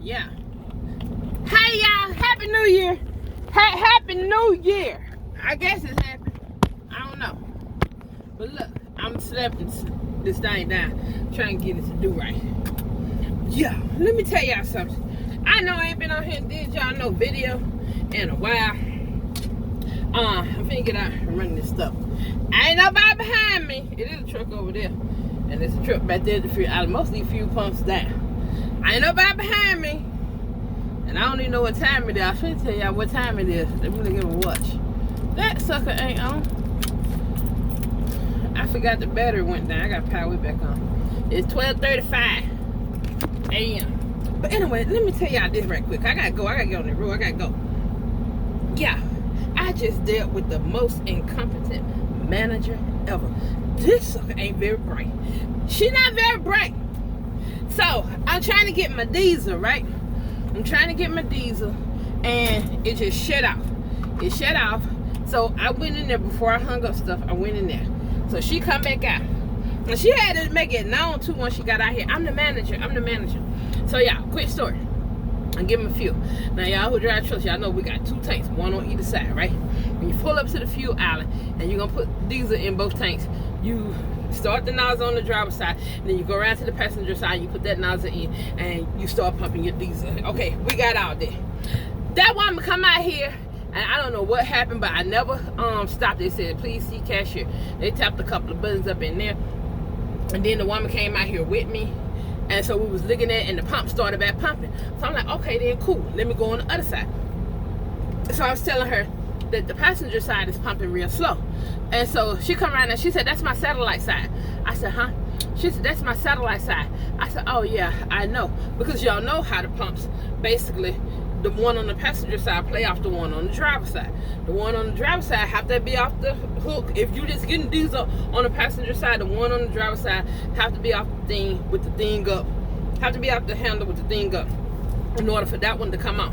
Yeah. Hey y'all, Happy New Year. Happy New Year. I guess it's happy. I don't know. But look, I'm slapping this thing down, trying to get it to do right. Yeah, let me tell y'all something. I know I ain't been on here and did y'all no video in a while. I'm finna get out and run this stuff. Ain't nobody behind me. It is a truck over there. And there's a truck back there to fuel. Most of these fuel pumps down. Ain't nobody behind me. And I don't even know what time it is. I should tell y'all what time it is. Let me look at my watch. That sucker ain't on. I forgot the battery went down. I got to power it back on. It's 12:35 a.m. But anyway, let me tell y'all this right quick. I got to go. I got to get on the road. I got to go. Yeah, I just dealt with the most incompetent manager ever. This sucker ain't very bright. She not very bright. So, I'm trying to get my diesel, right? I'm trying to get my diesel, and it just shut off. It shut off. So I went in there before I hung up stuff. I went in there. So she come back out. And she had to make it known too when she got out here. I'm the manager. I'm the manager. So yeah, quick story. I give them a fuel. Now y'all who drive trucks, y'all know we got 2 tanks, one on either side, right? When you pull up to the fuel island and you're gonna put diesel in both tanks, you start the nozzle on the driver's side, and then you go around to the passenger side, and you put that nozzle in, and you start pumping your diesel. Okay, we got all that. That woman come out here, and I don't know what happened, but I never stopped. They said, please see cashier. They tapped a couple of buttons up in there, and then the woman came out here with me, and so we was looking at it, and the pump started back pumping. So I'm like, okay, then cool. Let me go on the other side. So I was telling her that the passenger side is pumping real slow. And so she come around and she said, that's my satellite side. I said, huh? She said, that's my satellite side. I said, oh yeah, I know. Because y'all know how the pumps, basically, the one on the passenger side play off the one on the driver's side. The one on the driver's side have to be off the hook. If you just getting diesel on the passenger side, the one on the driver's side have to be off the thing with the thing up. Have to be off the handle with the thing up in order for that one to come on.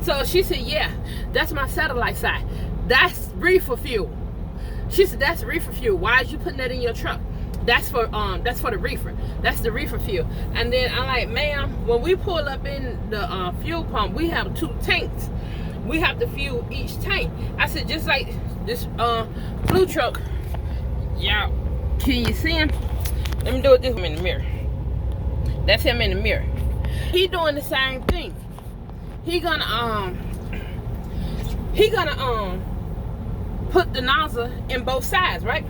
So she said, yeah, that's my satellite side. That's reefer fuel. She said, that's reefer fuel. Why is you putting that in your truck? That's for the reefer. That's the reefer fuel. And then I'm like, ma'am, when we pull up in the fuel pump, we have 2 tanks. We have to fuel each tank. I said, just like this blue truck. Y'all, can you see him? Let me do it this one in the mirror. That's him in the mirror. He doing the same thing. He gonna put the nozzle in both sides, right?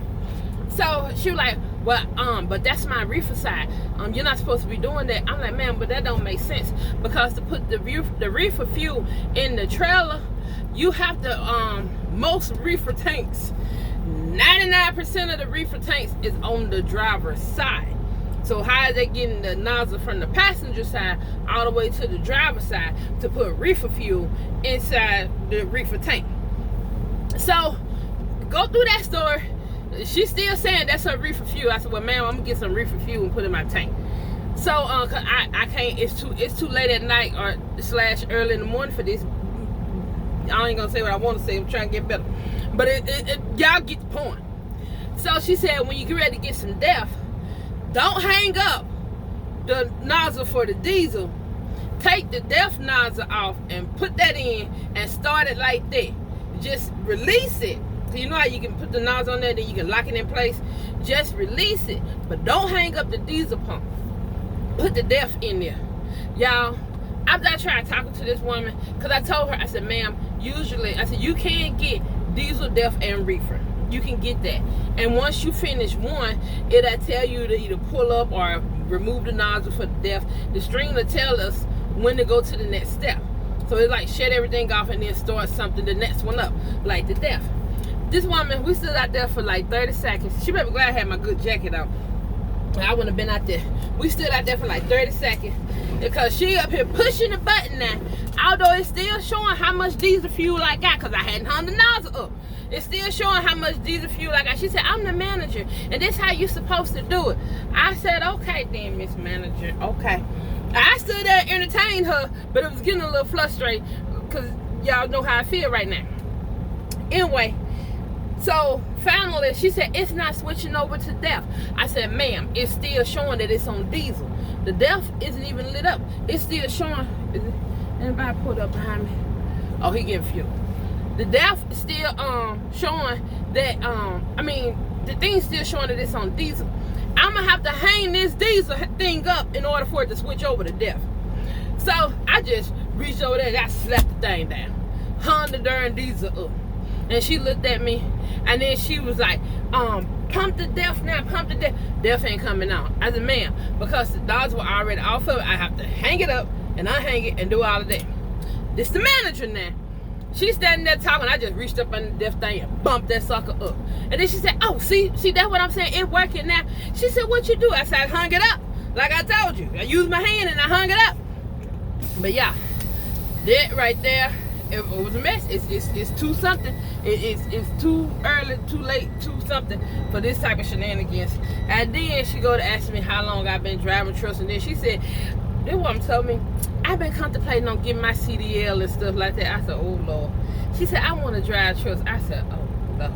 So she was like, well, but that's my reefer side. You're not supposed to be doing that. I'm like, man, but that don't make sense, because to put the reefer fuel in the trailer, you have to most reefer tanks, 99% of the reefer tanks is on the driver's side. So how is they getting the nozzle from the passenger side all the way to the driver's side to put reefer fuel inside the reefer tank? So go through that story. She's still saying that's her reefer fuel. I said, well, ma'am, I'm gonna get some reefer fuel and put it in my tank. So cause I can't. It's too late at night or / early in the morning for this. I ain't gonna say what I want to say. I'm trying to get better, but y'all get the point. So she said, when you get ready to get some DEF, don't hang up the nozzle for the diesel. Take the DEF nozzle off and put that in and start it like that. Just release it. So you know how you can put the nozzle on there, then you can lock it in place. Just release it, but don't hang up the diesel pump. Put the DEF in there. Y'all, after I tried talking to this woman, because I told her, I said, ma'am, usually, I said, you can get diesel, DEF, and reefer. You can get that. And once you finish one, it'll tell you to either pull up or remove the nozzle for the DEF. The string will tell us when to go to the next step. So it's like shut everything off and then start something, the next one up, like the DEF. This woman, we stood out there for like 30 seconds. She better be glad I had my good jacket on. I wouldn't have been out there. We stood out there for like 30 seconds because she up here pushing the button now. Although it's still showing how much diesel fuel I got, because I hadn't hung the nozzle up. It's still showing how much diesel fuel I got. She said, I'm the manager, and this how you supposed to do it. I said, okay then, Miss Manager, okay. I stood there and entertained her, but it was getting a little frustrated because y'all know how I feel right now. Anyway, So finally, she said, it's not switching over to DEF. I said, ma'am, it's still showing that it's on diesel. The DEF isn't even lit up. It's still showing. Anybody pulled up behind me? Oh, he getting fuel. The DEF is still showing that, the thing's still showing that it's on diesel. I'm going to have to hang this diesel thing up in order for it to switch over to DEF. So I just reached over there and I slapped the thing down. Hung the darn diesel up. And she looked at me, and then she was like, pump the DEF now, pump the DEF. DEF ain't coming out. I said, ma'am, because the dogs were already off of it, I have to hang it up and unhang it and do all of that. This the manager now. She's standing there talking. I just reached up on the DEF thing and bumped that sucker up. And then she said, oh, see, that's what I'm saying. It's working now. She said, what you do? I said, I hung it up. Like I told you. I used my hand and I hung it up. But yeah, that right there, it was a mess. It's too something. It's too early, too late, too something for this type of shenanigans. And then she go to ask me how long I've been driving trucks, and then she said, this woman told me, I've been contemplating on getting my CDL and stuff like that. I said, oh Lord. She said, I want to drive trucks. I said, oh Lord.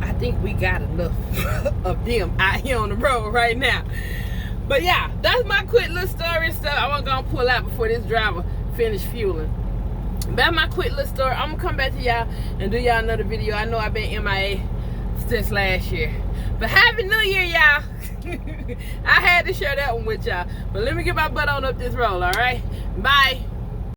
I think we got enough of them out here on the road right now. But yeah, that's my quick little story and stuff. I wasn't gonna pull out before this driver finished fueling. That's my quick little story. I'm gonna come back to y'all and do y'all another video. I know I've been MIA since last year. But Happy New Year, y'all. I had to share that one with y'all. But let me get my butt on up this road, all right? Bye.